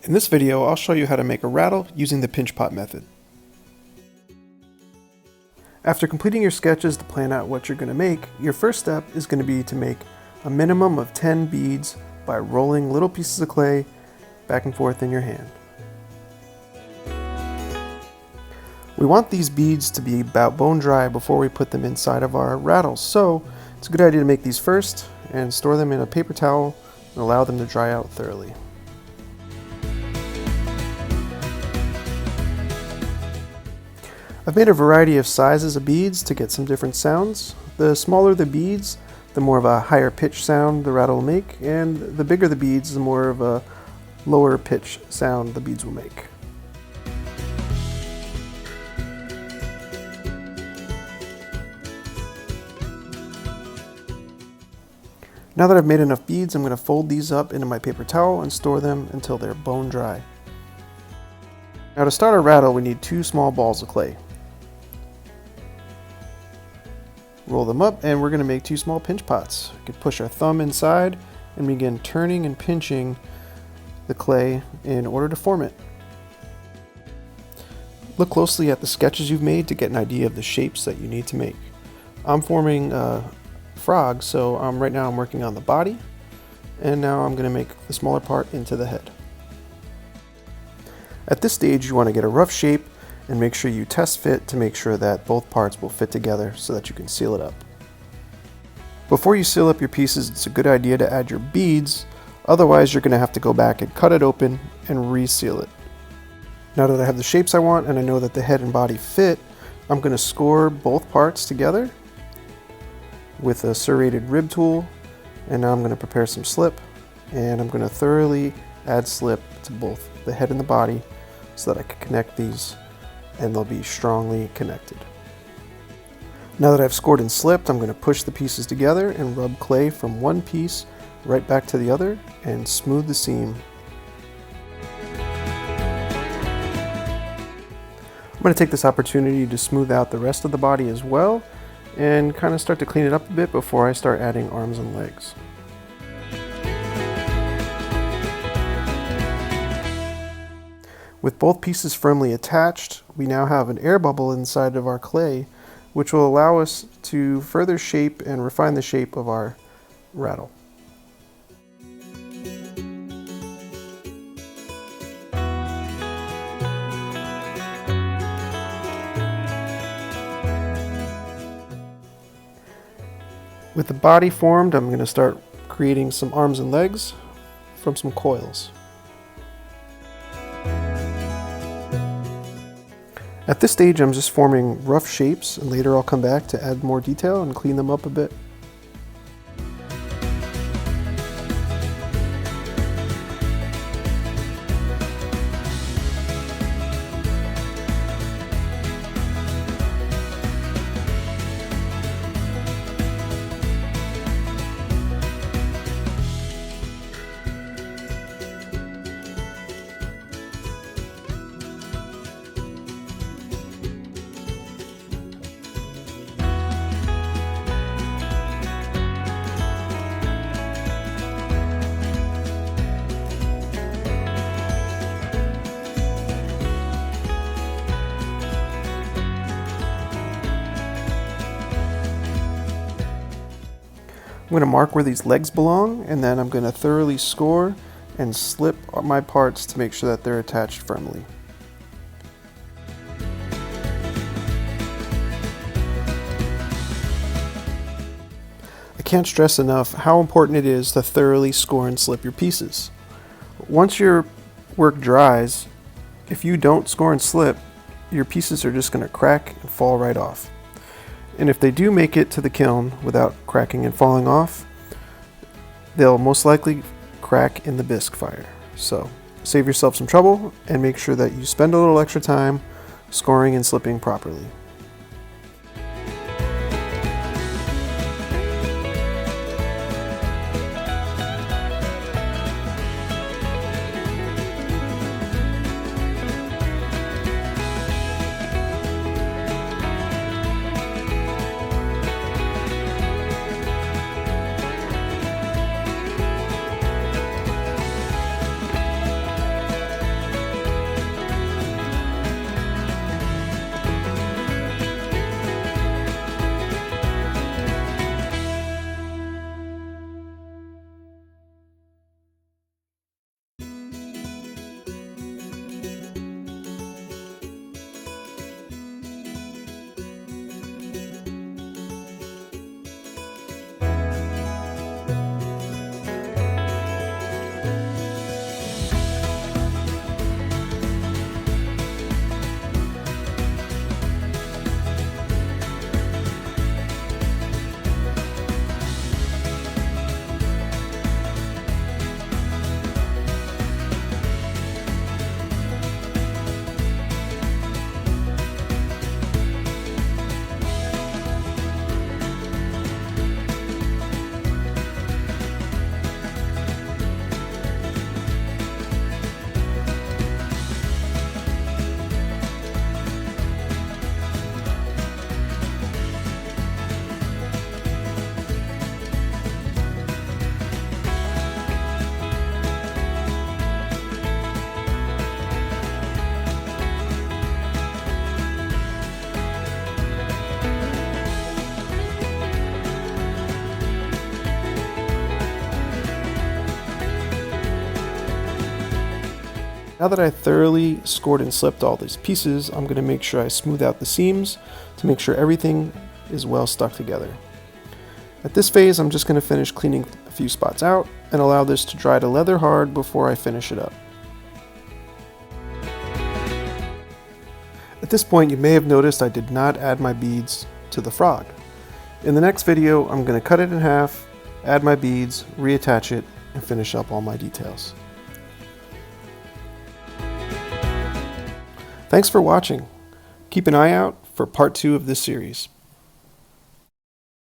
In this video, I'll show you how to make a rattle using the pinch pot method. After completing your sketches to plan out what you're going to make, your first step is going to be to make a minimum of 10 beads by rolling little pieces of clay back and forth in your hand. We want these beads to be about bone dry before we put them inside of our rattles, so it's a good idea to make these first and store them in a paper towel and allow them to dry out thoroughly. I've made a variety of sizes of beads to get some different sounds. The smaller the beads, the more of a higher pitch sound the rattle will make, and the bigger the beads, the more of a lower pitch sound the beads will make. Now that I've made enough beads, I'm going to fold these up into my paper towel and store them until they're bone dry. Now to start our rattle, we need 2 small balls of clay. Roll them up and we're going to make 2 small pinch pots. We can push our thumb inside and begin turning and pinching the clay in order to form it. Look closely at the sketches you've made to get an idea of the shapes that you need to make. I'm forming a frog, so right now I'm working on the body, and now I'm going to make the smaller part into the head. At this stage you want to get a rough shape and make sure you test fit to make sure that both parts will fit together so that you can seal it up. Before you seal up your pieces, it's a good idea to add your beads, otherwise you're going to have to go back and cut it open and reseal it. Now that I have the shapes I want and I know that the head and body fit, I'm going to score both parts together with a serrated rib tool, and now I'm going to prepare some slip, and I'm going to thoroughly add slip to both the head and the body so that I can connect these and they'll be strongly connected. Now that I've scored and slipped, I'm going to push the pieces together and rub clay from one piece right back to the other and smooth the seam. I'm going to take this opportunity to smooth out the rest of the body as well and kind of start to clean it up a bit before I start adding arms and legs. With both pieces firmly attached, we now have an air bubble inside of our clay, which will allow us to further shape and refine the shape of our rattle. With the body formed, I'm going to start creating some arms and legs from some coils. At this stage, I'm just forming rough shapes, and later I'll come back to add more detail and clean them up a bit. I'm going to mark where these legs belong, and then I'm going to thoroughly score and slip my parts to make sure that they're attached firmly. I can't stress enough how important it is to thoroughly score and slip your pieces. Once your work dries, if you don't score and slip, your pieces are just going to crack and fall right off. And if they do make it to the kiln without cracking and falling off, they'll most likely crack in the bisque fire. So save yourself some trouble and make sure that you spend a little extra time scoring and slipping properly. Now that I thoroughly scored and slipped all these pieces, I'm going to make sure I smooth out the seams to make sure everything is well stuck together. At this phase, I'm just going to finish cleaning a few spots out and allow this to dry to leather hard before I finish it up. At this point, you may have noticed I did not add my beads to the frog. In the next video, I'm going to cut it in half, add my beads, reattach it, and finish up all my details. Thanks for watching. Keep an eye out for part 2 of this series.